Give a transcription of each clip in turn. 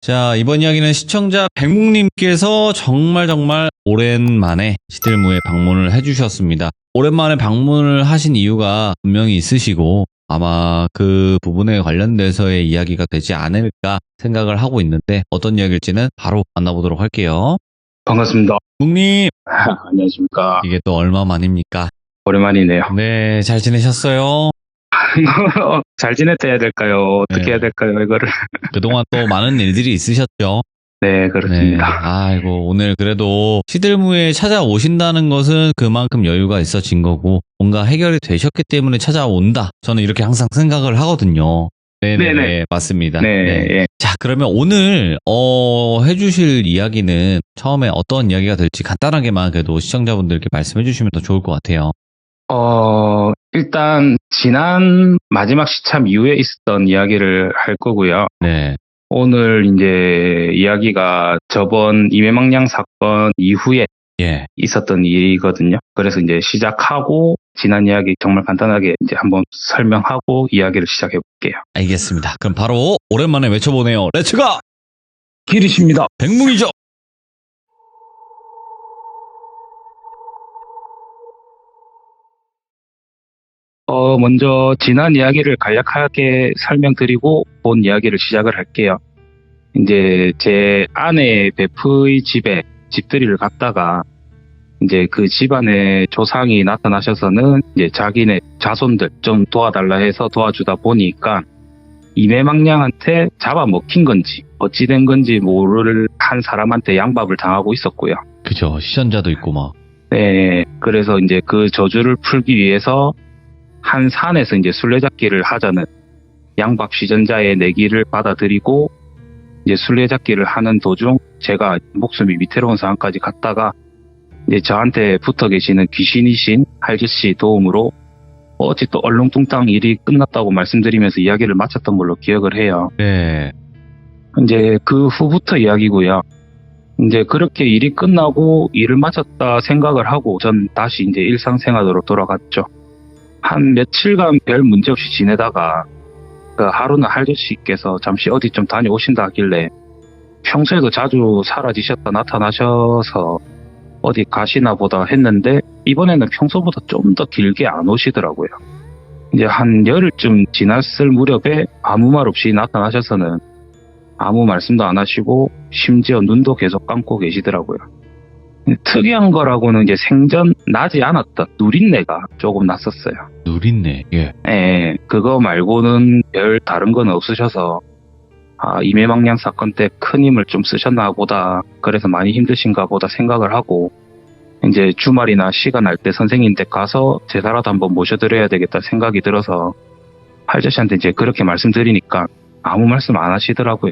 자, 이번 이야기는 시청자 백묵님께서 정말 오랜만에 시들무에 방문을 해주셨습니다. 오랜만에 방문을 하신 이유가 분명히 있으시고 아마 그 부분에 관련돼서의 이야기가 되지 않을까 생각을 하고 있는데 어떤 이야기일지는 바로 만나보도록 할게요. 반갑습니다. 묵님, 안녕하십니까. 이게 또 얼마 만입니까? 오랜만이네요. 네, 잘 지내셨어요? 잘 지냈다 해야 될까요? 어떻게 네. 해야 될까요, 이거를? 그동안 또 많은 일들이 있으셨죠? 네, 네. 그렇습니다. 아이고, 오늘 그래도 시들무에 찾아오신다는 것은 그만큼 여유가 있어진 거고, 뭔가 해결이 되셨기 때문에 찾아온다. 저는 이렇게 항상 생각을 하거든요. 네네, 네네. 맞습니다. 네, 예. 자, 그러면 오늘, 해주실 이야기는 처음에 어떤 이야기가 될지 간단하게만 그래도 시청자분들께 말씀해 주시면 더 좋을 것 같아요. 일단, 지난 마지막 시참 이후에 있었던 이야기를 할 거고요. 네. 오늘 이제 이야기가 저번 임해망량 사건 이후에 예. 있었던 일이거든요. 그래서 이제 시작하고, 지난 이야기 정말 간단하게 이제 한번 설명하고 이야기를 시작해 볼게요. 알겠습니다. 그럼 바로 오랜만에 외쳐보네요. 렛츠가! 길이십니다. 백묵이죠! 먼저 지난 이야기를 간략하게 설명드리고 본 이야기를 시작을 할게요. 이제 제 아내 베프의 집에 집들이를 갔다가 이제 그 집안에 조상이 나타나셔서는 이제 자기네 자손들 좀 도와달라 해서 도와주다 보니까 임해망량한테 잡아먹힌 건지 어찌된 건지 모를 한 사람한테 양밥을 당하고 있었고요. 그죠. 시전자도 있고 막. 네, 그래서 이제 그 저주를 풀기 위해서 한 산에서 이제 술래잡기를 하자는 양밥 시전자의 내기를 받아들이고 이제 술래잡기를 하는 도중 제가 목숨이 위태로운 상황까지 갔다가 이제 저한테 붙어 계시는 귀신이신 할지씨 도움으로 어찌 또 얼렁뚱땅 일이 끝났다고 말씀드리면서 이야기를 마쳤던 걸로 기억을 해요. 네. 이제 그 후부터 이야기고요. 이제 그렇게 일이 끝나고 일을 마쳤다 생각을 하고 전 다시 이제 일상생활으로 돌아갔죠. 한 며칠간 별 문제 없이 지내다가 그 하루는 할저씨께서 잠시 어디 좀 다녀오신다 하길래 평소에도 자주 사라지셨다 나타나셔서 어디 가시나 보다 했는데 이번에는 평소보다 좀 더 길게 안 오시더라고요. 이제 한 열흘쯤 지났을 무렵에 아무 말 없이 나타나셔서는 아무 말씀도 안 하시고 심지어 눈도 계속 감고 계시더라고요. 특이한 거라고는 이제 생전 나지 않았던 누린내가 조금 났었어요. 누린내. 예. 예, 그거 말고는 별 다른 건 없으셔서 임해망량 사건 때 큰 힘을 좀 쓰셨나 보다, 그래서 많이 힘드신가 보다 생각을 하고 이제 주말이나 시간 날 때 선생님 댁 가서 제사라도 한번 모셔드려야 되겠다 생각이 들어서 할저씨한테 이제 그렇게 말씀드리니까 아무 말씀 안 하시더라고요.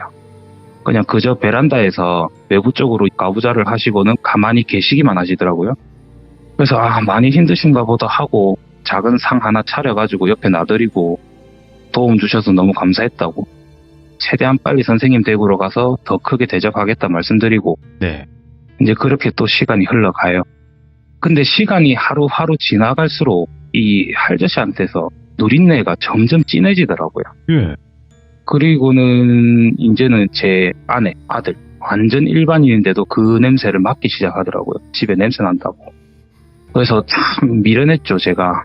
그냥 그저 베란다에서 외부 쪽으로 가부좌를 하시고는 가만히 계시기만 하시더라고요. 그래서 많이 힘드신가 보다 하고 작은 상 하나 차려가지고 옆에 놔드리고 도움 주셔서 너무 감사했다고 최대한 빨리 선생님 댁으로 가서 더 크게 대접하겠다 말씀드리고 네. 이제 그렇게 또 시간이 흘러가요. 근데 시간이 하루하루 지나갈수록 이 할저씨한테서 누린내가 점점 진해지더라고요. 예. 그리고는 이제는 제 아내, 아들 완전 일반인인데도 그 냄새를 맡기 시작하더라고요. 집에 냄새 난다고. 그래서 참 미련했죠, 제가.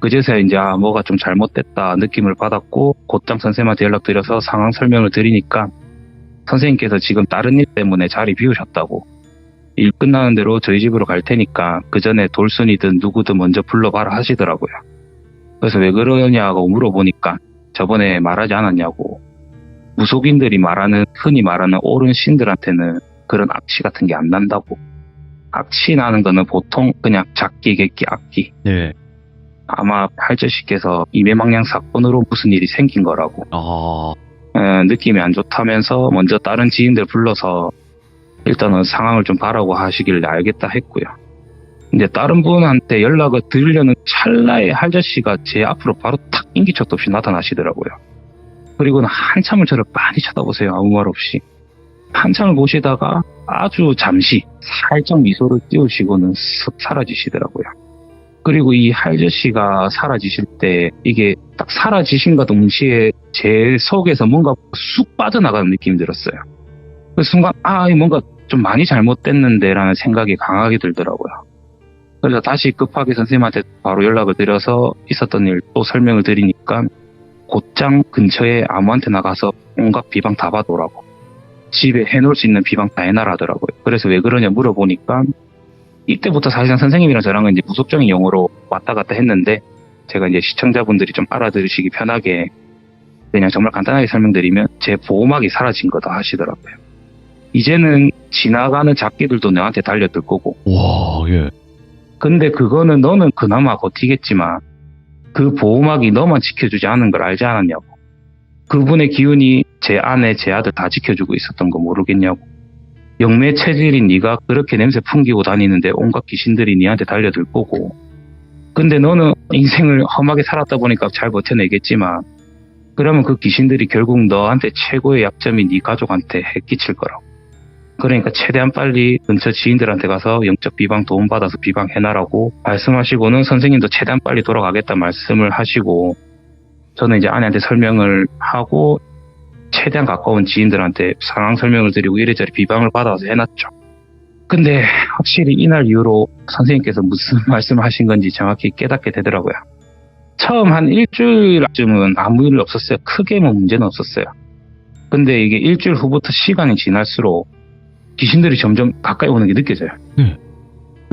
그제서야 이제 뭐가 좀 잘못됐다 느낌을 받았고 곧장 선생님한테 연락드려서 상황 설명을 드리니까 선생님께서 지금 다른 일 때문에 자리 비우셨다고, 일 끝나는 대로 저희 집으로 갈 테니까 그 전에 돌순이든 누구든 먼저 불러봐라 하시더라고요. 그래서 왜 그러냐고 물어보니까 저번에 말하지 않았냐고, 무속인들이 흔히 말하는 옳은 신들한테는 그런 악취 같은 게 안 난다고. 악취 나는 거는 보통 그냥 작기, 객기, 악기. 네. 아마 할저씨께서 임해망량 사건으로 무슨 일이 생긴 거라고. 느낌이 안 좋다면서 먼저 다른 지인들 불러서 일단은 상황을 좀 봐라고 하시길래 알겠다 했고요. 근데 다른 분한테 연락을 드리려는 찰나에 할저씨가 제 앞으로 바로 탁 인기척도 없이 나타나시더라고요. 그리고는 한참을 저를 많이 쳐다보세요. 아무 말 없이. 한참을 보시다가 아주 잠시 살짝 미소를 띄우시고는 쓱 사라지시더라고요. 그리고 이 할저씨가 사라지실 때 이게 딱 사라지신과 동시에 제 속에서 뭔가 쑥 빠져나가는 느낌이 들었어요. 그 순간 이거 뭔가 좀 많이 잘못됐는데라는 생각이 강하게 들더라고요. 그래서 다시 급하게 선생님한테 바로 연락을 드려서 있었던 일 또 설명을 드리니까 곧장 근처에 아무한테 나가서 온갖 비방 다 받아오라고, 집에 해놓을 수 있는 비방 다 해놔라더라고요. 그래서 왜 그러냐 물어보니까 이때부터 사실상 선생님이랑 저랑은 이제 무속적인 용어로 왔다 갔다 했는데, 제가 이제 시청자분들이 좀 알아들으시기 편하게 그냥 정말 간단하게 설명드리면 제 보호막이 사라진 거다 하시더라고요. 이제는 지나가는 작기들도 너한테 달려들 거고, 와, 예. 근데 그거는 너는 그나마 버티겠지만 그 보호막이 너만 지켜주지 않은 걸 알지 않았냐고. 그분의 기운이 제 아내, 제 아들 다 지켜주고 있었던 거 모르겠냐고. 영매 체질인 네가 그렇게 냄새 풍기고 다니는데 온갖 귀신들이 네한테 달려들 거고, 근데 너는 인생을 험하게 살았다 보니까 잘 버텨내겠지만 그러면 그 귀신들이 결국 너한테 최고의 약점인 네 가족한테 해끼칠 거라고. 그러니까 최대한 빨리 근처 지인들한테 가서 영적 비방 도움받아서 비방해놔라고 말씀하시고는 선생님도 최대한 빨리 돌아가겠다 말씀을 하시고, 저는 이제 아내한테 설명을 하고 최대한 가까운 지인들한테 상황 설명을 드리고 이래저래 비방을 받아서 해놨죠. 근데 확실히 이날 이후로 선생님께서 무슨 말씀을 하신 건지 정확히 깨닫게 되더라고요. 처음 한 일주일쯤은 아무 일 없었어요. 크게 뭐 문제는 없었어요. 근데 이게 일주일 후부터 시간이 지날수록 귀신들이 점점 가까이 오는 게 느껴져요.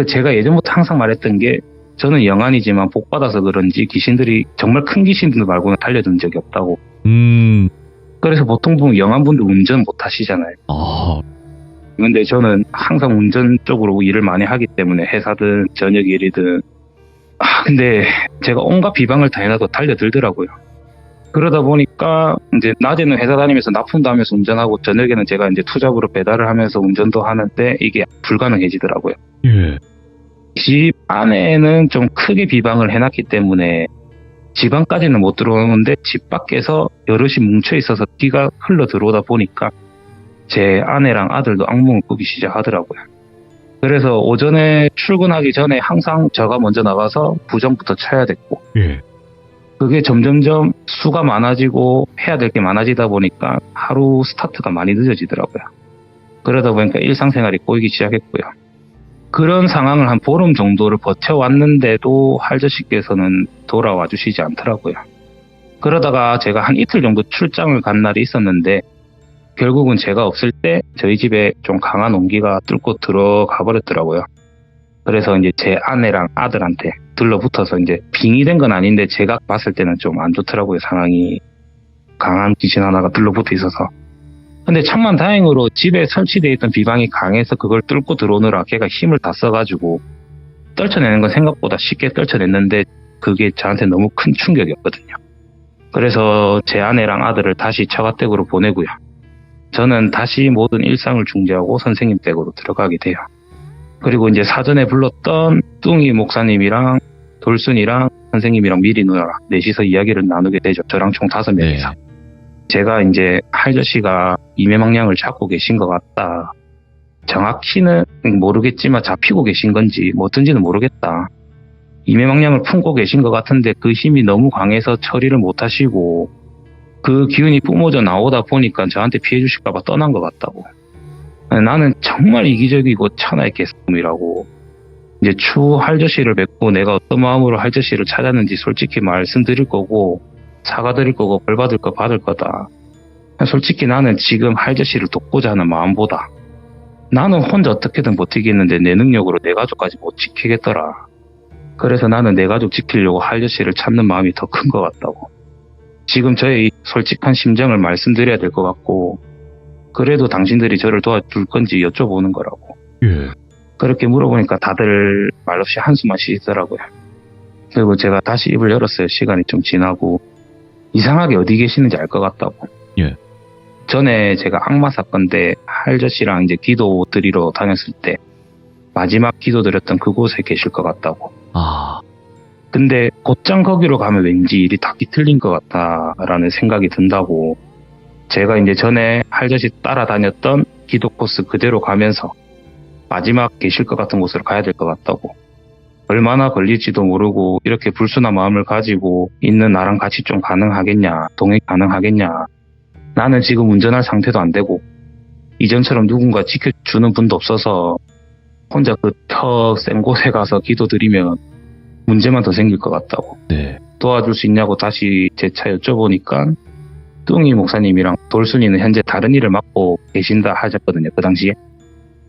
제가 예전부터 항상 말했던 게, 저는 영안이지만 복 받아서 그런지 귀신들이 정말 큰 귀신들 말고는 달려든 적이 없다고. 그래서 보통 보면 영안분들 운전 못 하시잖아요. 근데 저는 항상 운전 쪽으로 일을 많이 하기 때문에 회사든 저녁 일이든, 근데 제가 온갖 비방을 다 해놔도 달려들더라고요. 그러다 보니까 이제 낮에는 회사 다니면서 납품도 하면서 운전하고, 저녁에는 제가 이제 투잡으로 배달을 하면서 운전도 하는데 이게 불가능해지더라고요. 예. 집 안에는 좀 크게 비방을 해놨기 때문에 집 안까지는 못 들어오는데 집 밖에서 여럿이 뭉쳐 있어서 비가 흘러 들어오다 보니까 제 아내랑 아들도 악몽을 꾸기 시작하더라고요. 그래서 오전에 출근하기 전에 항상 저가 먼저 나가서 부정부터 쳐야 됐고, 예. 그게 점점점 수가 많아지고 해야 될 게 많아지다 보니까 하루 스타트가 많이 늦어지더라고요. 그러다 보니까 일상생활이 꼬이기 시작했고요. 그런 상황을 한 보름 정도를 버텨왔는데도 할저씨께서는 돌아와 주시지 않더라고요. 그러다가 제가 한 이틀 정도 출장을 간 날이 있었는데, 결국은 제가 없을 때 저희 집에 좀 강한 온기가 뚫고 들어가 버렸더라고요. 그래서 이제 제 아내랑 아들한테 들러붙어서, 이제 빙의 된 건 아닌데 제가 봤을 때는 좀 안 좋더라고요. 상황이. 강한 귀신 하나가 들러붙어 있어서. 근데 천만 다행으로 집에 설치되어 있던 비방이 강해서 그걸 뚫고 들어오느라 걔가 힘을 다 써가지고 떨쳐내는 건 생각보다 쉽게 떨쳐냈는데, 그게 저한테 너무 큰 충격이었거든요. 그래서 제 아내랑 아들을 다시 처가댁으로 보내고요. 저는 다시 모든 일상을 중지하고 선생님 댁으로 들어가게 돼요. 그리고 이제 사전에 불렀던 뚱이 목사님이랑 돌순이랑 선생님이랑 미리 누나랑 넷이서 이야기를 나누게 되죠. 저랑 총 5명이서. 제가 이제 할저씨가 이매망량을 잡고 계신 것 같다. 정확히는 모르겠지만 잡히고 계신 건지 뭐든지는 모르겠다. 이매망량을 품고 계신 것 같은데 그 힘이 너무 강해서 처리를 못 하시고 그 기운이 뿜어져 나오다 보니까 저한테 피해 주실까봐 떠난 것 같다고. 나는 정말 이기적이고 천하의 개슴이라고. 이제 추후 할저씨를 뵙고 내가 어떤 마음으로 할저씨를 찾았는지 솔직히 말씀드릴 거고, 사과드릴 거고, 벌 받을 거 받을 거다. 솔직히 나는 지금 할저씨를 돕고자 하는 마음보다 나는 혼자 어떻게든 버티겠는데 내 능력으로 내 가족까지 못 지키겠더라. 그래서 나는 내 가족 지키려고 할저씨를 찾는 마음이 더 큰 것 같다고. 지금 저의 솔직한 심정을 말씀드려야 될 것 같고, 그래도 당신들이 저를 도와줄 건지 여쭤보는 거라고. 예. 그렇게 물어보니까 다들 말없이 한숨만 쉬시더라고요. 그리고 제가 다시 입을 열었어요. 시간이 좀 지나고. 이상하게 어디 계시는지 알 것 같다고. 예. 전에 제가 악마 사건 때 할저씨랑 이제 기도 드리러 다녔을 때 마지막 기도 드렸던 그곳에 계실 것 같다고. 근데 곧장 거기로 가면 왠지 일이 다 뒤틀린 것 같다라는 생각이 든다고. 제가 이제 전에 할저씨 따라다녔던 기도 코스 그대로 가면서 마지막 계실 것 같은 곳으로 가야 될 것 같다고. 얼마나 걸릴지도 모르고 이렇게 불순한 마음을 가지고 있는 나랑 같이 좀 가능하겠냐, 동행 가능하겠냐. 나는 지금 운전할 상태도 안 되고 이전처럼 누군가 지켜주는 분도 없어서 혼자 그 터 센 곳에 가서 기도드리면 문제만 더 생길 것 같다고. 네. 도와줄 수 있냐고 다시 재차 여쭤보니까 뚱이 목사님이랑 돌순이는 현재 다른 일을 맡고 계신다 하셨거든요, 그 당시에.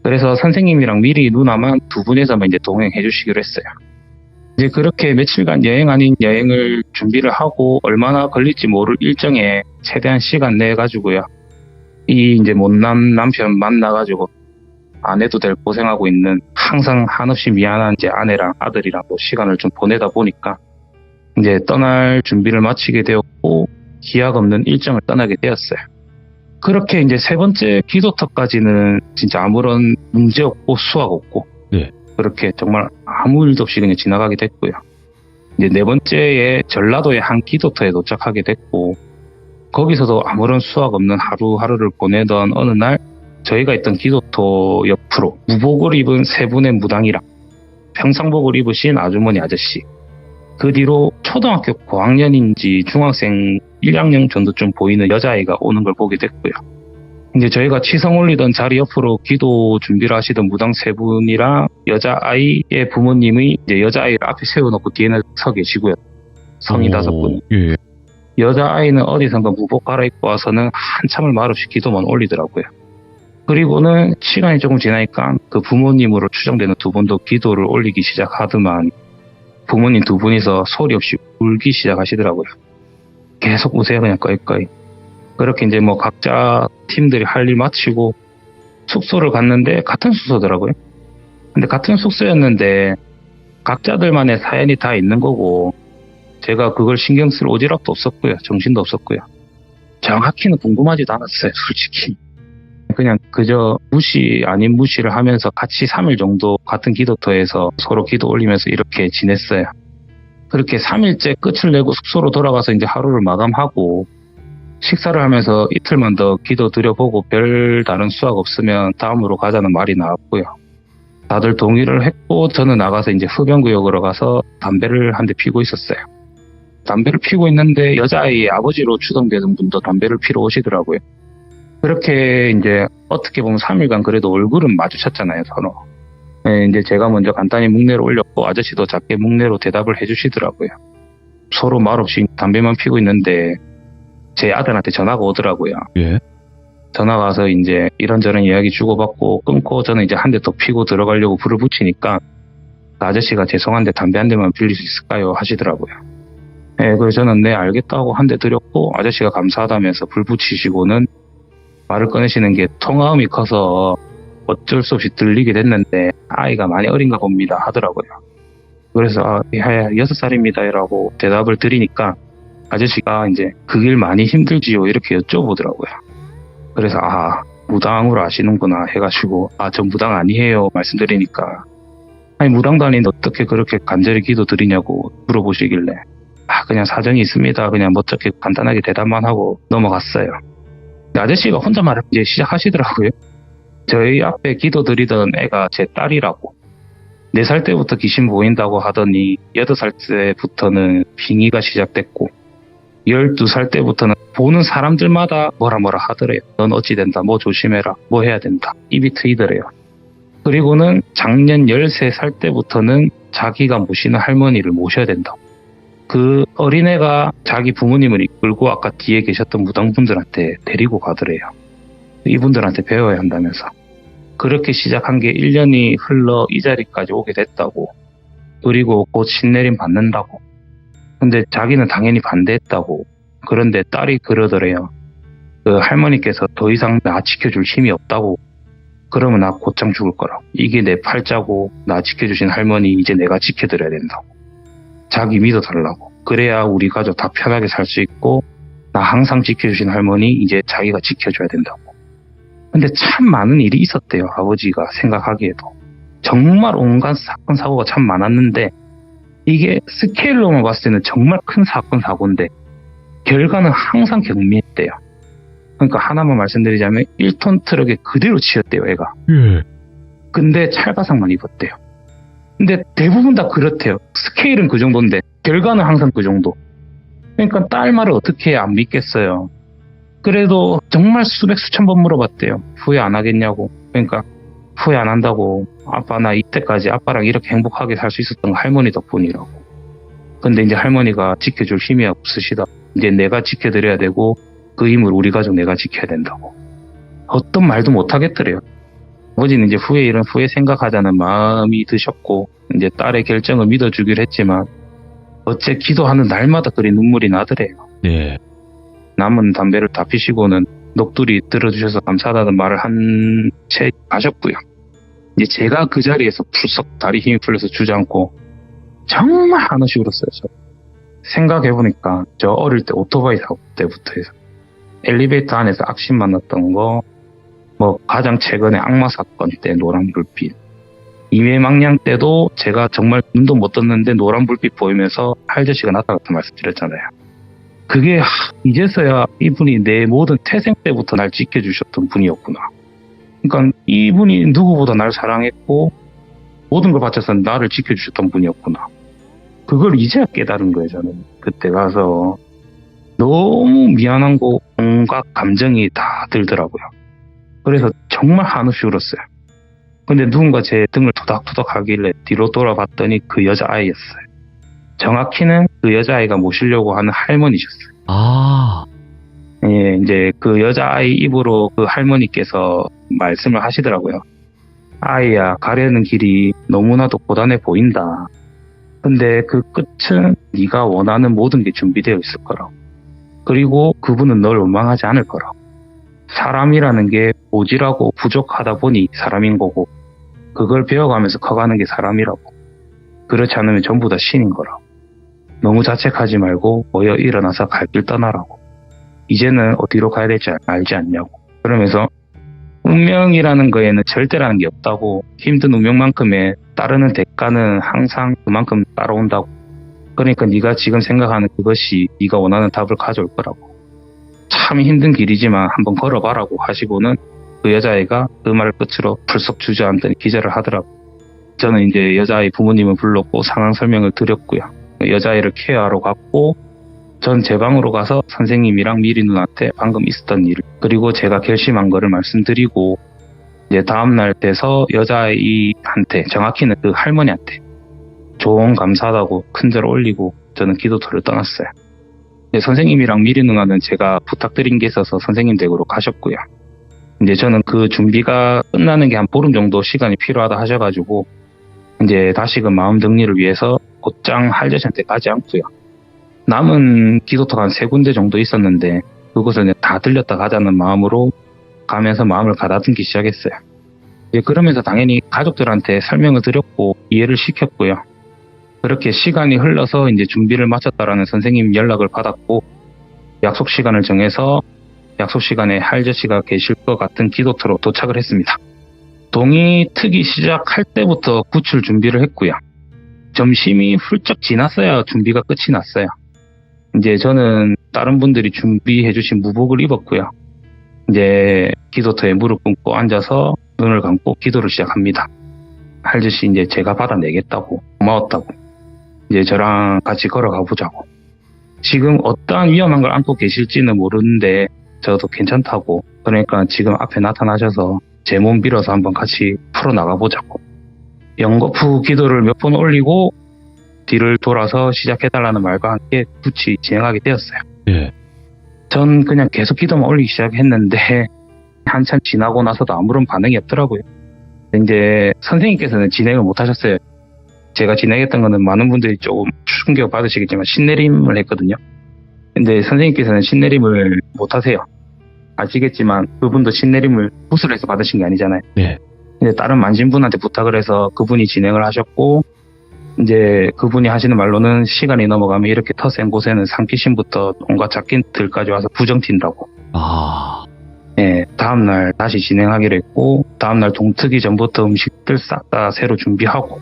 그래서 선생님이랑 미리 누나만 두 분에서만 이제 동행해 주시기로 했어요. 이제 그렇게 며칠간 여행 아닌 여행을 준비를 하고 얼마나 걸릴지 모를 일정에 최대한 시간 내 가지고요. 이 이제 못난 남편 만나가지고 안 해도 될 고생하고 있는 항상 한없이 미안한 제 아내랑 아들이랑 또 시간을 좀 보내다 보니까 이제 떠날 준비를 마치게 되었고 기약 없는 일정을 떠나게 되었어요. 그렇게 이제 세 번째 기도터까지는 진짜 아무런 문제 없고 수학 없고 네. 그렇게 정말 아무 일도 없이 그냥 지나가게 됐고요. 이제 네 번째에 전라도의 한 기도터에 도착하게 됐고 거기서도 아무런 수학 없는 하루하루를 보내던 어느 날 저희가 있던 기도터 옆으로 무복을 입은 세 분의 무당이랑 평상복을 입으신 아주머니 아저씨, 그 뒤로 초등학교 고학년인지 중학생 1학년 정도쯤 보이는 여자아이가 오는 걸 보게 됐고요. 이제 저희가 치성 올리던 자리 옆으로 기도 준비를 하시던 무당 세 분이랑 여자아이의 부모님이 이제 여자아이를 앞에 세워놓고 뒤에는 서 계시고요. 성이 5분. 예. 여자아이는 어디선가 무복 갈아입고 와서는 한참을 말없이 기도만 올리더라고요. 그리고는 시간이 조금 지나니까 그 부모님으로 추정되는 두 분도 기도를 올리기 시작하더만 부모님 두 분이서 소리 없이 울기 시작하시더라고요. 계속 우세요, 그냥 꺼이꺼이. 그렇게 이제 뭐 각자 팀들이 할 일 마치고 숙소를 갔는데 같은 숙소더라고요. 근데 같은 숙소였는데 각자들만의 사연이 다 있는 거고 제가 그걸 신경 쓸 오지랖도 없었고요. 정신도 없었고요. 정확히는 궁금하지도 않았어요, 솔직히. 그냥 그저 무시 아닌 무시를 하면서 같이 3일 정도 같은 기도터에서 서로 기도 올리면서 이렇게 지냈어요. 그렇게 3일째 끝을 내고 숙소로 돌아가서 이제 하루를 마감하고 식사를 하면서 이틀만 더 기도 드려보고 별 다른 수학 없으면 다음으로 가자는 말이 나왔고요. 다들 동의를 했고 저는 나가서 이제 흡연구역으로 가서 담배를 한 대 피고 있었어요. 담배를 피고 있는데 여자아이의 아버지로 추정되는 분도 담배를 피러 오시더라고요. 그렇게 이제 어떻게 보면 3일간 그래도 얼굴은 마주쳤잖아요, 서로. 네, 이제 제가 먼저 간단히 묵내를 올렸고 아저씨도 작게 묵내로 대답을 해주시더라고요. 서로 말없이 담배만 피고 있는데 제 아들한테 전화가 오더라고요. 예. 전화가 와서 이제 이런저런 이야기 주고받고 끊고 저는 이제 한 대 더 피고 들어가려고 불을 붙이니까 그 아저씨가 죄송한데 담배 한 대만 빌릴 수 있을까요? 하시더라고요. 네, 그래서 저는 네 알겠다고 한 대 드렸고 아저씨가 감사하다면서 불 붙이시고는 말을 꺼내시는 게 통화음이 커서 어쩔 수 없이 들리게 됐는데 아이가 많이 어린가 봅니다 하더라고요. 그래서 6살입니다 라고 대답을 드리니까 아저씨가 이제 그 길 많이 힘들지요 이렇게 여쭤보더라고요. 그래서 무당으로 아시는구나 해가지고 저 무당 아니에요 말씀드리니까 아니 무당도 아닌데 어떻게 그렇게 간절히 기도 드리냐고 물어보시길래 그냥 사정이 있습니다 그냥 멋쩍게 간단하게 대답만 하고 넘어갔어요. 아저씨가 혼자 말을 이제 시작하시더라고요. 저희 앞에 기도 드리던 애가 제 딸이라고. 4살 때부터 귀신 보인다고 하더니 8살 때부터는 빙의가 시작됐고 12살 때부터는 보는 사람들마다 뭐라 하더래요. 넌 어찌 된다. 뭐 조심해라. 뭐 해야 된다. 입이 트이더래요. 그리고는 작년 13살 때부터는 자기가 모시는 할머니를 모셔야 된다고. 그 어린애가 자기 부모님을 이끌고 아까 뒤에 계셨던 무당분들한테 데리고 가더래요. 이분들한테 배워야 한다면서. 그렇게 시작한 게 1년이 흘러 이 자리까지 오게 됐다고. 그리고 곧 신내림 받는다고. 근데 자기는 당연히 반대했다고. 그런데 딸이 그러더래요. 그 할머니께서 더 이상 나 지켜줄 힘이 없다고. 그러면 나 곧장 죽을 거라고. 이게 내 팔자고 나 지켜주신 할머니 이제 내가 지켜드려야 된다고. 자기 믿어달라고. 그래야 우리 가족 다 편하게 살 수 있고 나 항상 지켜주신 할머니 이제 자기가 지켜줘야 된다고. 근데 참 많은 일이 있었대요. 아버지가 생각하기에도. 정말 온갖 사건 사고가 참 많았는데 이게 스케일로만 봤을 때는 정말 큰 사건 사고인데 결과는 항상 경미했대요. 그러니까 하나만 말씀드리자면 1톤 트럭에 그대로 치였대요. 애가. 근데 찰바상만 입었대요. 근데 대부분 다 그렇대요. 스케일은 그 정도인데 결과는 항상 그 정도. 그러니까 딸 말을 어떻게 안 믿겠어요. 그래도 정말 수백 수천 번 물어봤대요. 후회 안 하겠냐고. 그러니까 후회 안 한다고. 아빠 나 이때까지 아빠랑 이렇게 행복하게 살 수 있었던 거 할머니 덕분이라고. 근데 이제 할머니가 지켜줄 힘이 없으시다. 이제 내가 지켜드려야 되고 그 힘을 우리 가족 내가 지켜야 된다고. 어떤 말도 못 하겠더래요. 아버지는 이제 후회 이런 후회 생각하자는 마음이 드셨고 이제 딸의 결정을 믿어주기로 했지만 어째 기도하는 날마다 그리 눈물이 나더래요. 네. 남은 담배를 다 피시고는 넋두리 들어주셔서 감사하다는 말을 한 채 가셨고요. 이제 제가 그 자리에서 풀썩 다리 힘이 풀려서 주저앉고 정말 한없이 울었어요. 저. 생각해보니까 저 어릴 때 오토바이 사고 때부터 해서 엘리베이터 안에서 악신 만났던 거, 뭐 가장 최근에 악마 사건 때 노란 불빛, 임해망량 때도 제가 정말 눈도 못 떴는데 노란 불빛 보이면서 할저씨가 나타났다 말씀드렸잖아요. 그게 이제서야 이분이 내 모든 태생 때부터 날 지켜주셨던 분이었구나. 그러니까 이분이 누구보다 날 사랑했고 모든 걸 바쳐서 나를 지켜주셨던 분이었구나. 그걸 이제야 깨달은 거예요. 저는 그때 가서 너무 미안한 거 온갖 감정이 다 들더라고요. 그래서 정말 한없이 울었어요. 근데 누군가 제 등을 토닥토닥 하길래 뒤로 돌아봤더니 그 여자아이였어요. 정확히는 그 여자아이가 모시려고 하는 할머니셨어요. 아, 예, 이제 그 여자아이 입으로 그 할머니께서 말씀을 하시더라고요. 아이야, 가려는 길이 너무나도 고단해 보인다. 근데 그 끝은 네가 원하는 모든 게 준비되어 있을 거라고. 그리고 그분은 널 원망하지 않을 거라고. 사람이라는 게 모질하고 부족하다 보니 사람인 거고 그걸 배워가면서 커가는 게 사람이라고. 그렇지 않으면 전부 다 신인 거라고. 너무 자책하지 말고 모여 일어나서 갈 길 떠나라고. 이제는 어디로 가야 될지 알지 않냐고. 그러면서 운명이라는 거에는 절대라는 게 없다고. 힘든 운명만큼의 따르는 대가는 항상 그만큼 따라온다고. 그러니까 네가 지금 생각하는 그것이 네가 원하는 답을 가져올 거라고. 참 힘든 길이지만 한번 걸어봐라고 하시고는 그 여자아이가 그 말을 끝으로 불쑥 주저앉더니 기절을 하더라고. 저는 이제 여자아이 부모님을 불렀고 상황 설명을 드렸고요. 여자아이를 케어하러 갔고 전 제 방으로 가서 선생님이랑 미리 누나한테 방금 있었던 일 그리고 제가 결심한 거를 말씀드리고 이제 다음날 돼서 여자아이한테 정확히는 그 할머니한테 조언 감사하다고 큰절 올리고 저는 기도터를 떠났어요. 이제 선생님이랑 미리 누나는 제가 부탁드린 게 있어서 선생님 댁으로 가셨고요. 이제 저는 그 준비가 끝나는 게 한 보름 정도 시간이 필요하다 하셔가지고 이제 다시금 마음 정리를 위해서 곧장 할저씨한테 가지 않고요. 남은 기도터가 한 3군데 정도 있었는데 그곳을 다 들렸다 가자는 마음으로 가면서 마음을 가다듬기 시작했어요. 이제 그러면서 당연히 가족들한테 설명을 드렸고 이해를 시켰고요. 그렇게 시간이 흘러서 이제 준비를 마쳤다라는 선생님 연락을 받았고 약속 시간을 정해서 약속 시간에 할저씨가 계실 것 같은 기도터로 도착을 했습니다. 동이 트기 시작할 때부터 구출 준비를 했고요. 점심이 훌쩍 지났어야 준비가 끝이 났어요. 이제 저는 다른 분들이 준비해 주신 무복을 입었고요. 이제 기도터에 무릎 꿇고 앉아서 눈을 감고 기도를 시작합니다. 할저씨 이제 제가 받아내겠다고 고마웠다고 이제 저랑 같이 걸어가 보자고. 지금 어떠한 위험한 걸 안고 계실지는 모르는데 저도 괜찮다고. 그러니까 지금 앞에 나타나셔서 제 몸 빌어서 한번 같이 풀어나가 보자고. 연거푸 기도를 몇 번 올리고 뒤를 돌아서 시작해달라는 말과 함께 굳이 진행하게 되었어요. 예. 전 그냥 계속 기도만 올리기 시작했는데 한참 지나고 나서도 아무런 반응이 없더라고요. 이제 선생님께서는 진행을 못 하셨어요. 제가 진행했던 거는 많은 분들이 조금 충격 받으시겠지만 신내림을 했거든요. 근데 선생님께서는 신내림을 못 하세요. 아시겠지만 그분도 신내림을 붓으로 해서 받으신 게 아니잖아요. 네. 근데 다른 만신분한테 부탁을 해서 그분이 진행을 하셨고 이제 그분이 하시는 말로는 시간이 넘어가면 이렇게 터 센 곳에는 상피신부터 온갖 잡긴들까지 와서 부정튄다고. 아, 예, 다음날 다시 진행하기로 했고 다음날 동 트기 전부터 음식들 싹 다 새로 준비하고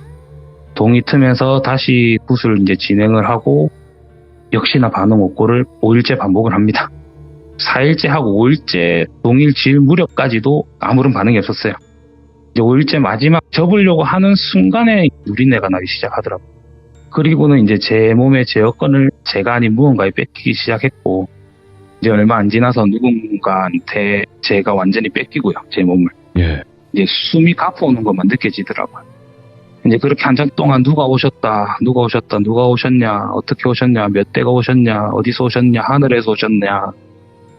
동이 트면서 다시 굿을 이제 진행을 하고 역시나 반응 없고를 5일째 반복을 합니다. 4일째 하고 5일째 동일 질 무렵까지도 아무런 반응이 없었어요. 이제 5일째 마지막 접으려고 하는 순간에 누린내가 나기 시작하더라고요. 그리고는 이제 제 몸의 제어권을 제가 아닌 무언가에 뺏기기 시작했고 이제 얼마 안 지나서 누군가한테 제가 완전히 뺏기고요. 제 몸을. 예. 이제 숨이 가빠오는 것만 느껴지더라고요. 이제 그렇게 한참 동안 누가 오셨냐, 어떻게 오셨냐, 몇 대가 오셨냐, 어디서 오셨냐, 하늘에서 오셨냐,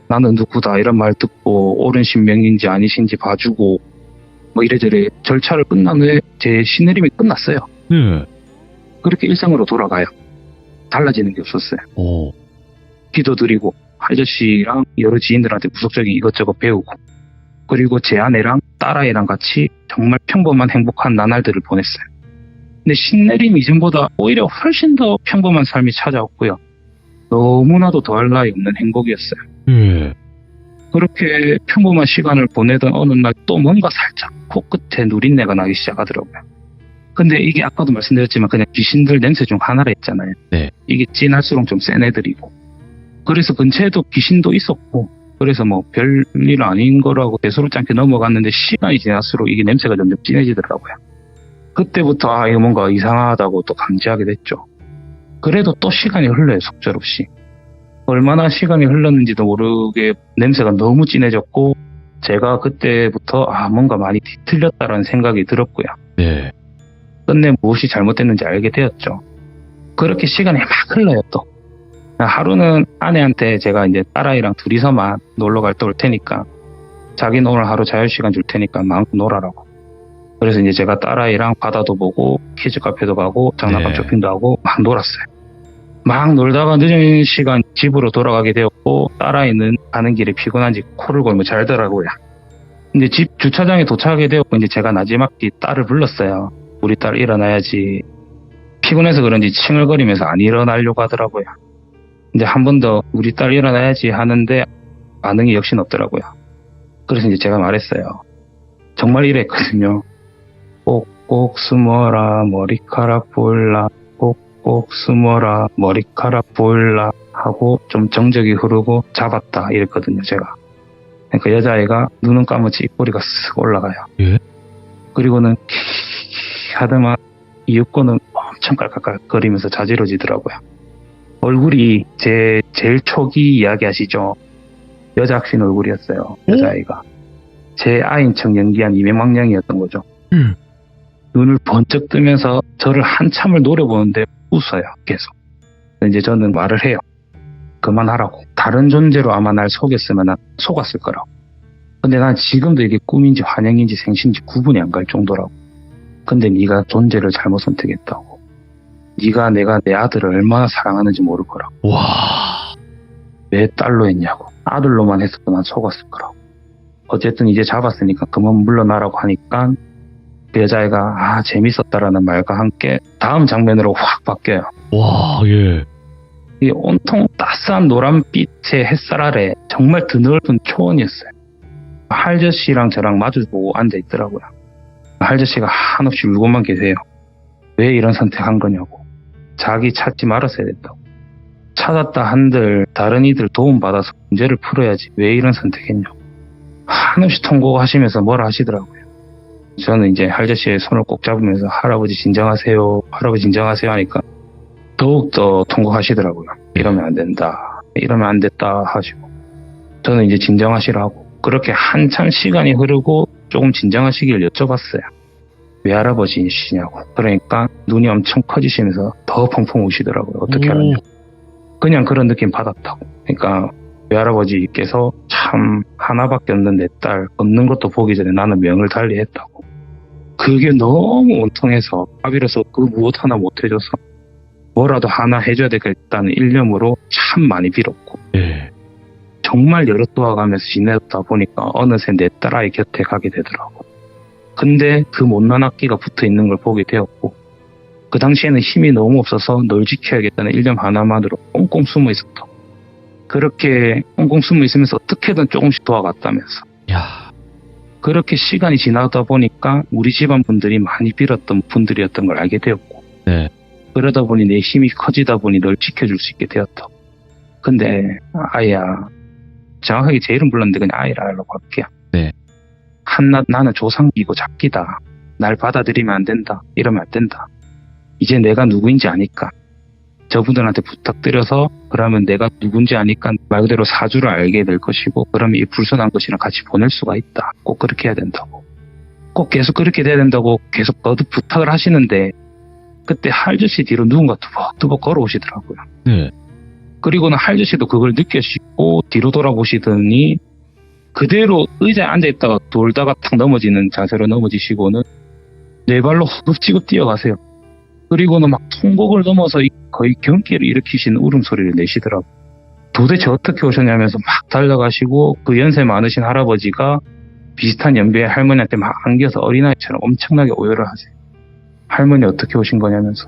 나는 누구다 이런 말 듣고 옳은 신명인지 아니신지 봐주고 뭐 이래저래 절차를 끝난 후에 제 신내림이 끝났어요. 예. 그렇게 일상으로 돌아가요. 달라지는 게 없었어요. 오. 기도드리고 할저씨랑 여러 지인들한테 무속적인 이것저것 배우고 그리고 제 아내랑 딸아이랑 같이 정말 평범한 행복한 나날들을 보냈어요. 근데 신내림 이전보다 오히려 훨씬 더 평범한 삶이 찾아왔고요. 너무나도 더할 나위 없는 행복이었어요. 예. 그렇게 평범한 시간을 보내던 어느 날 또 뭔가 살짝 코끝에 누린내가 나기 시작하더라고요. 근데 이게 아까도 말씀드렸지만 그냥 귀신들 냄새 중 하나라 했잖아요. 네. 이게 진할수록 좀 센 애들이고. 그래서 근처에도 귀신도 있었고 그래서 뭐 별일 아닌 거라고 대수롭지 않게 넘어갔는데 시간이 지날수록 이게 냄새가 점점 진해지더라고요. 그때부터 아 이거 뭔가 이상하다고 또 감지하게 됐죠. 그래도 또 시간이 흘러요. 속절없이. 얼마나 시간이 흘렀는지도 모르게 냄새가 너무 진해졌고 제가 그때부터 아 뭔가 많이 뒤틀렸다라는 생각이 들었고요. 네. 끝내 무엇이 잘못됐는지 알게 되었죠. 그렇게 시간이 막 흘러요 또. 하루는 아내한테 제가 이제 딸아이랑 둘이서만 놀러 갈 때 올 테니까 자기는 오늘 하루 자유시간 줄 테니까 마음껏 놀아라고. 그래서 이제 제가 딸아이랑 바다도 보고 키즈 카페도 가고 장난감 네. 쇼핑도 하고 막 놀았어요. 막 놀다가 늦은 시간 집으로 돌아가게 되었고 딸아이는 가는 길에 피곤한지 코를 골며 잘더라고요. 근데 집 주차장에 도착하게 되었고 이제 제가 나지막히 딸을 불렀어요. 우리 딸 일어나야지. 피곤해서 그런지 칭얼거리면서 안 일어나려고 하더라고요. 이제 한 번 더 우리 딸 일어나야지 하는데 반응이 역시 없더라고요. 그래서 이제 제가 말했어요. 정말 이랬거든요. 꼭꼭 숨어라 머리카락 보일라 꼭꼭 숨어라 머리카락 보일라 하고 좀 정적이 흐르고 잡았다 이랬거든요 제가. 그러니까 여자아이가 눈은 감았지 입꼬리가 쓱 올라가요. 예? 그리고는 하더만 이윽고는 엄청 깔깔거리면서 자지러지더라고요. 얼굴이 제 제일 초기 이야기 아시죠? 여자 학생 얼굴이었어요. 여자아이가. 제 아인 척 연기한 이명망령이었던 거죠. 눈을 번쩍 뜨면서 저를 한참을 노려보는데 웃어요. 계속. 이제 저는 말을 해요. 그만하라고. 다른 존재로 아마 날 속였으면 난 속았을 거라고. 근데 난 지금도 이게 꿈인지 환영인지 생신지 구분이 안 갈 정도라고. 근데 네가 존재를 잘못 선택했다고. 네가 내가 내 아들을 얼마나 사랑하는지 모를 거라고. 와. 왜 딸로 했냐고. 아들로만 했어도 난 속았을 거라고. 어쨌든 이제 잡았으니까 그만 물러나라고 하니까 그 여자애가 아 재밌었다라는 말과 함께 다음 장면으로 확 바뀌어요. 와, 예. 이 온통 따스한 노란빛의 햇살 아래 정말 드넓은 초원이었어요. 할저씨랑 저랑 마주보고 앉아있더라고요. 할저씨가 한없이 울고만 계세요. 왜 이런 선택한 거냐고. 자기 찾지 말았어야 됐다고. 찾았다 한들 다른 이들 도움받아서 문제를 풀어야지 왜 이런 선택했냐고. 한없이 통곡하시면서 뭐라 하시더라고요. 저는 이제 할저씨의 손을 꼭 잡으면서 할아버지 진정하세요. 할아버지 진정하세요 하니까 더욱더 통곡하시더라고요. 이러면 안 된다. 이러면 안 됐다 하시고. 저는 이제 진정하시라고. 그렇게 한참 시간이 흐르고 조금 진정하시길 여쭤봤어요. 왜 할아버지시냐고. 그러니까 눈이 엄청 커지시면서 더 펑펑 우시더라고요. 어떻게 알았냐고. 그냥 그런 느낌 받았다고. 그러니까 외할아버지께서 참 하나밖에 없는 내 딸 없는 것도 보기 전에 나는 명을 달리했다고. 그게 너무 온통해서 아비로서 그 무엇 하나 못해줘서 뭐라도 하나 해줘야 되겠다는 일념으로 참 많이 빌었고 예. 정말 여럿 도와가면서 지내다 보니까 어느새 내 딸아이 곁에 가게 되더라고. 근데 그 못난 악기가 붙어있는 걸 보게 되었고 그 당시에는 힘이 너무 없어서 널 지켜야겠다는 일념 하나만으로 꽁꽁 숨어 있었다고. 그렇게 꽁꽁 숨어 있으면서 어떻게든 조금씩 도와갔다면서. 야. 그렇게 시간이 지나다 보니까 우리 집안 분들이 많이 빌었던 분들이었던 걸 알게 되었고 네. 그러다 보니 내 힘이 커지다 보니 널 지켜줄 수 있게 되었다고. 근데 아이야 정확하게 제 이름 불렀는데 그냥 아이라 하려고 할게요. 네. 한낱 나는 조상이고 작기다. 날 받아들이면 안 된다. 이러면 안 된다. 이제 내가 누구인지 아니까 저분들한테 부탁드려서 그러면 내가 누군지 아니까 말 그대로 사주를 알게 될 것이고 그러면 이 불손한 것이랑 같이 보낼 수가 있다. 꼭 그렇게 해야 된다고. 꼭 계속 그렇게 돼야 된다고 계속 거듭 부탁을 하시는데 그때 할저씨 뒤로 누군가 두벅두벅 걸어오시더라고요. 네. 그리고는 할저씨도 그걸 느끼시고 뒤로 돌아보시더니 그대로 의자에 앉아있다가 돌다가 탁 넘어지는 자세로 넘어지시고는 네 발로 허겁지겁 뛰어가세요. 그리고는 막 통곡을 넘어서 거의 경기를 일으키시는 울음소리를 내시더라고요. 도대체 어떻게 오셨냐면서 막 달려가시고 그 연세 많으신 할아버지가 비슷한 연배의 할머니한테 막 안겨서 어린아이처럼 엄청나게 오열을 하세요. 할머니 어떻게 오신 거냐면서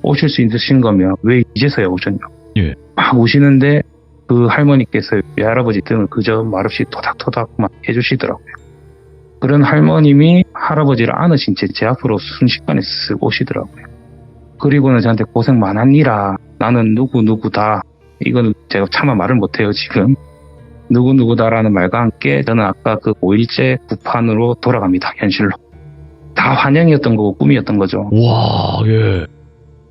오실 수 있으신 거면 왜 이제서야 오셨냐고. 예. 막 오시는데 그 할머니께서 외할아버지 등을 그저 말없이 토닥토닥 막 해주시더라고요. 그런 할머님이 할아버지를 안으신 채 제 앞으로 순식간에 쓱 오시더라고요. 그리고는 저한테 고생 많았니라. 나는 누구누구다. 이거는 제가 차마 말을 못해요 지금. 누구누구다라는 말과 함께 저는 아까 그 5일째 구판으로 돌아갑니다. 현실로. 다 환영이었던 거고 꿈이었던 거죠. 와, 예.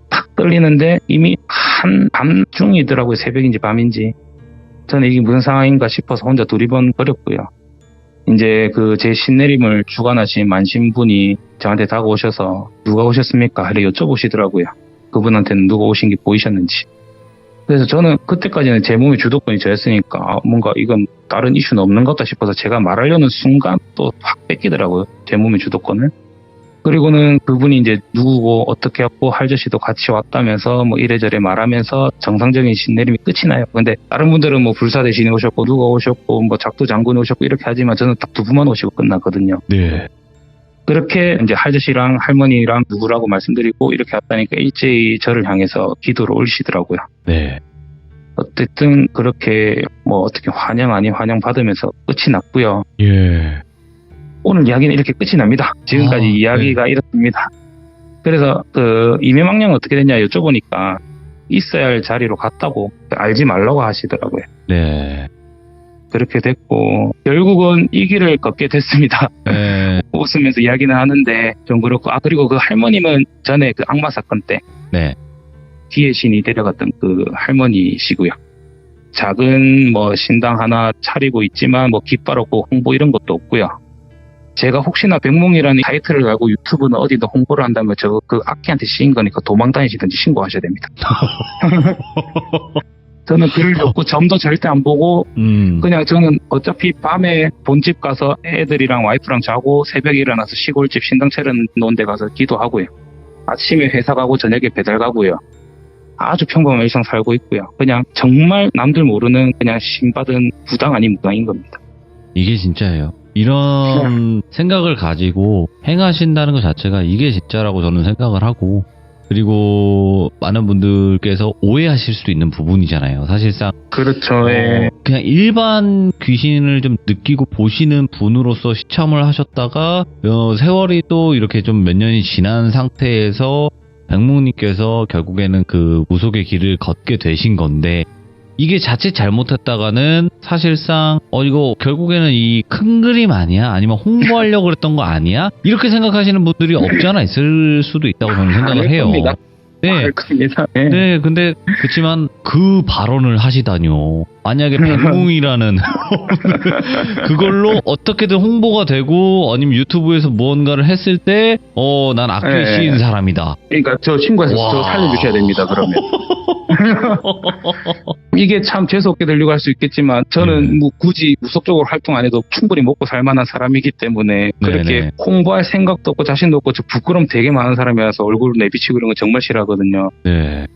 탁 떨리는데 이미 한 밤중이더라고요. 새벽인지 밤인지. 저는 이게 무슨 상황인가 싶어서 혼자 두리번거렸고요. 이제 그 제 신내림을 주관하신 만신분이 저한테 다가오셔서 누가 오셨습니까? 하려 여쭤보시더라고요. 그분한테는 누가 오신 게 보이셨는지. 그래서 저는 그때까지는 제 몸의 주도권이 저였으니까 뭔가 이건 다른 이슈는 없는 것 같다 싶어서 제가 말하려는 순간 또 확 뺏기더라고요. 제 몸의 주도권을. 그리고는 그분이 이제 누구고 어떻게 했고 할저씨도 같이 왔다면서 뭐 이래저래 말하면서 정상적인 신내림이 끝이 나요. 근데 다른 분들은 뭐 불사대신이 오셨고 누가 오셨고 뭐 작두 장군이 오셨고 이렇게 하지만 저는 딱 두 분만 오시고 끝났거든요. 네. 그렇게 이제 할저씨랑 할머니랑 누구라고 말씀드리고 이렇게 왔다니까 일제히 저를 향해서 기도를 올리시더라고요. 네. 어쨌든 그렇게 뭐 어떻게 환영 아닌 환영 받으면서 끝이 났고요. 예. 오늘 이야기는 이렇게 끝이 납니다. 지금까지 이야기가 이렇습니다. 그래서 그 이매망령은 어떻게 됐냐 여쭤보니까 있어야 할 자리로 갔다고 알지 말라고 하시더라고요. 네. 그렇게 됐고 결국은 이 길을 걷게 됐습니다. 네. 웃으면서 이야기는 하는데 좀 그렇고 그리고 그 할머님은 전에 그 악마 사건 때 네. 뒤에 신이 데려갔던 그 할머니시고요. 작은 뭐 신당 하나 차리고 있지만 뭐 깃발 없고 홍보 이런 것도 없고요. 제가 혹시나 백몽이라는 타이틀을 달고 유튜브는 어디다 홍보를 한다면 저 그 악기한테 씌인 거니까 도망 다니시든지 신고하셔야 됩니다. 저는 글을 적고 점도 절대 안 보고 그냥 저는 어차피 밤에 본집 가서 애들이랑 와이프랑 자고 새벽에 일어나서 시골집 신당 차려놓은 데 가서 기도하고요. 아침에 회사 가고 저녁에 배달 가고요. 아주 평범한 일상 살고 있고요. 그냥 정말 남들 모르는 그냥 신받은 부당 아닌 무당인 겁니다. 이게 진짜예요. 이런 생각을 가지고 행하신다는 것 자체가 이게 진짜라고 저는 생각을 하고, 그리고 많은 분들께서 오해하실 수도 있는 부분이잖아요. 사실상 그렇죠. 예. 그냥 일반 귀신을 좀 느끼고 보시는 분으로서 시참을 하셨다가 세월이 또 이렇게 좀 몇 년이 지난 상태에서 백몽님께서 결국에는 그 무속의 길을 걷게 되신 건데, 이게 자칫 잘못했다가는 사실상 이거 결국에는 이 큰 그림 아니야? 아니면 홍보하려고 그랬던 거 아니야? 이렇게 생각하시는 분들이 없지 않아 있을 수도 있다고 저는 생각을 해요. 겁니다. 네. 겁니다. 네. 네, 근데 그렇지만 그 발언을 하시다뇨. 만약에 백몽이라는 그걸로 어떻게든 홍보가 되고 아니면 유튜브에서 무언가를 했을 때 난 악기에 씌인 사람이다. 그러니까 저 친구에서 저 살려주셔야 됩니다. 그러면. 이게 참 재수없게 들리고 할 수 있겠지만 저는 뭐 굳이 무속적으로 활동 안 해도 충분히 먹고 살 만한 사람이기 때문에 그렇게 홍보할 생각도 없고 자신도 없고 저 부끄럼 되게 많은 사람이라서 얼굴 내비치고 이런 거 정말 싫어하거든요. 네.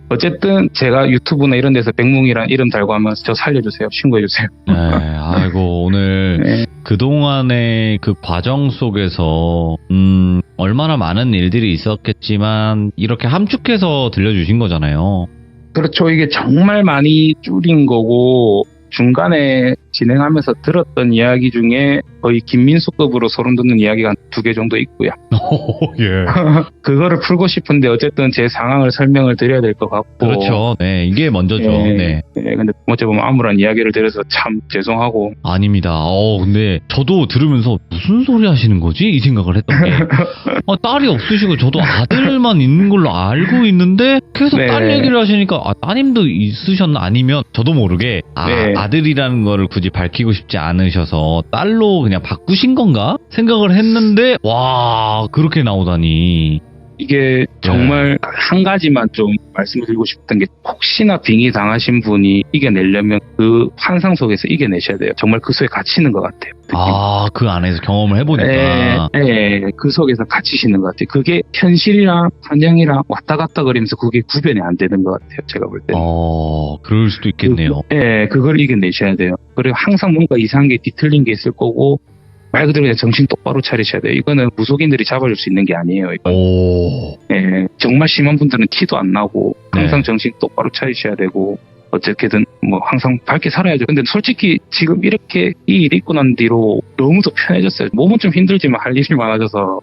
어쨌든 제가 유튜브나 이런 데서 백몽이란 이름 달고 하면 저 살려주세요. 신고해주세요. 네. 아이고 오늘 그동안의 그 과정 속에서 얼마나 많은 일들이 있었겠지만 이렇게 함축해서 들려주신 거잖아요. 그렇죠. 이게 정말 많이 줄인 거고 중간에 진행하면서 들었던 이야기 중에 거의 김민수급으로 소름 돋는 이야기가 한 2개 정도 있고요. 예. 그거를 풀고 싶은데 어쨌든 제 상황을 설명을 드려야 될 것 같고. 그렇죠. 네, 이게 먼저죠. 예. 네. 네, 근데 어째 보면 아무런 이야기를 드려서 참 죄송하고. 아닙니다. 근데 저도 들으면서 무슨 소리 하시는 거지? 이 생각을 했던 게 딸이 없으시고 저도 아들만 있는 걸로 알고 있는데 계속 네. 딸 얘기를 하시니까 따님도 있으셨나? 아니면 저도 모르게 네. 아들이라는 거를 굳이 밝히고 싶지 않으셔서 딸로 그냥 바꾸신 건가? 생각을 했는데 와 그렇게 나오다니. 이게 정말 한 가지만 좀 말씀드리고 싶던 게 혹시나 빙의 당하신 분이 이겨내려면 그 환상 속에서 이겨내셔야 돼요. 정말 그 속에 갇히는 것 같아요. 그 안에서 경험을 해보니까. 그 속에서 갇히시는 것 같아요. 그게 현실이랑 환영이랑 왔다 갔다 거리면서 그게 구별이 안 되는 것 같아요. 제가 볼 때는. 그럴 수도 있겠네요. 그걸 이겨내셔야 돼요. 그리고 항상 뭔가 이상한 게 뒤틀린 게 있을 거고 말 그대로 그냥 정신 똑바로 차리셔야 돼요. 이거는 무속인들이 잡아줄 수 있는 게 아니에요. 이건. 정말 심한 분들은 티도 안 나고 항상 정신 똑바로 차리셔야 되고 어떻게든 뭐 항상 밝게 살아야죠. 근데 솔직히 지금 이렇게 이 일이 있고 난 뒤로 너무 더 편해졌어요. 몸은 좀 힘들지만 할 일이 많아져서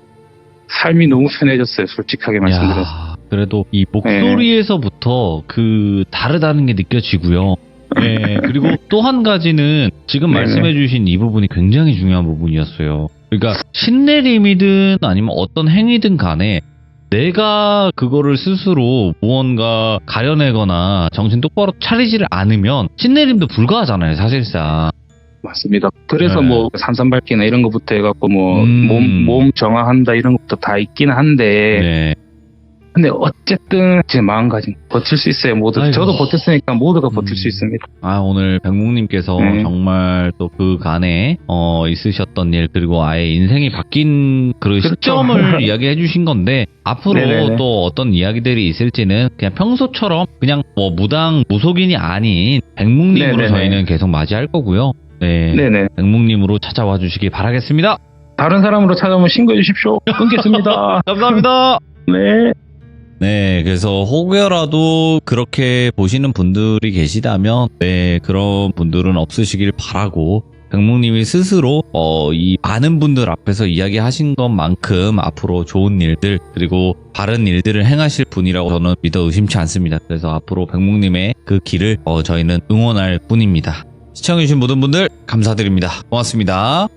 삶이 너무 편해졌어요. 솔직하게 말씀드려서. 그래도 이 목소리에서부터 그 다르다는 게 느껴지고요. 네, 그리고 또 한 가지는 지금 말씀해주신 이 부분이 굉장히 중요한 부분이었어요. 그러니까 신내림이든 아니면 어떤 행위든 간에 내가 그거를 스스로 무언가 가려내거나 정신 똑바로 차리지를 않으면 신내림도 불가하잖아요, 사실상. 맞습니다. 그래서 뭐 산삼밟기나 이런 것부터 해갖고 뭐 몸 정화한다 이런 것도 다 있긴 한데 근데 어쨌든 제 마음가짐 버틸 수 있어요. 모두. 아이고. 저도 버텼으니까 모두가 버틸 수 있습니다. 오늘 백묵님께서 정말 또 그 간에 있으셨던 일 그리고 아예 인생이 바뀐 그 시점을 이야기해 주신 건데 앞으로 또 어떤 이야기들이 있을지는 그냥 평소처럼 그냥 뭐 무당 무속인이 아닌 백묵님으로 저희는 계속 맞이할 거고요. 네네. 백묵님으로 찾아와 주시기 바라겠습니다. 다른 사람으로 찾아오면 신고해 주십시오. 끊겠습니다. 감사합니다. 네. 네, 그래서 혹여라도 그렇게 보시는 분들이 계시다면, 그런 분들은 없으시길 바라고, 백묵님이 스스로, 이 많은 분들 앞에서 이야기하신 것만큼 앞으로 좋은 일들, 그리고 바른 일들을 행하실 분이라고 저는 믿어 의심치 않습니다. 그래서 앞으로 백묵님의 그 길을, 저희는 응원할 뿐입니다. 시청해주신 모든 분들, 감사드립니다. 고맙습니다.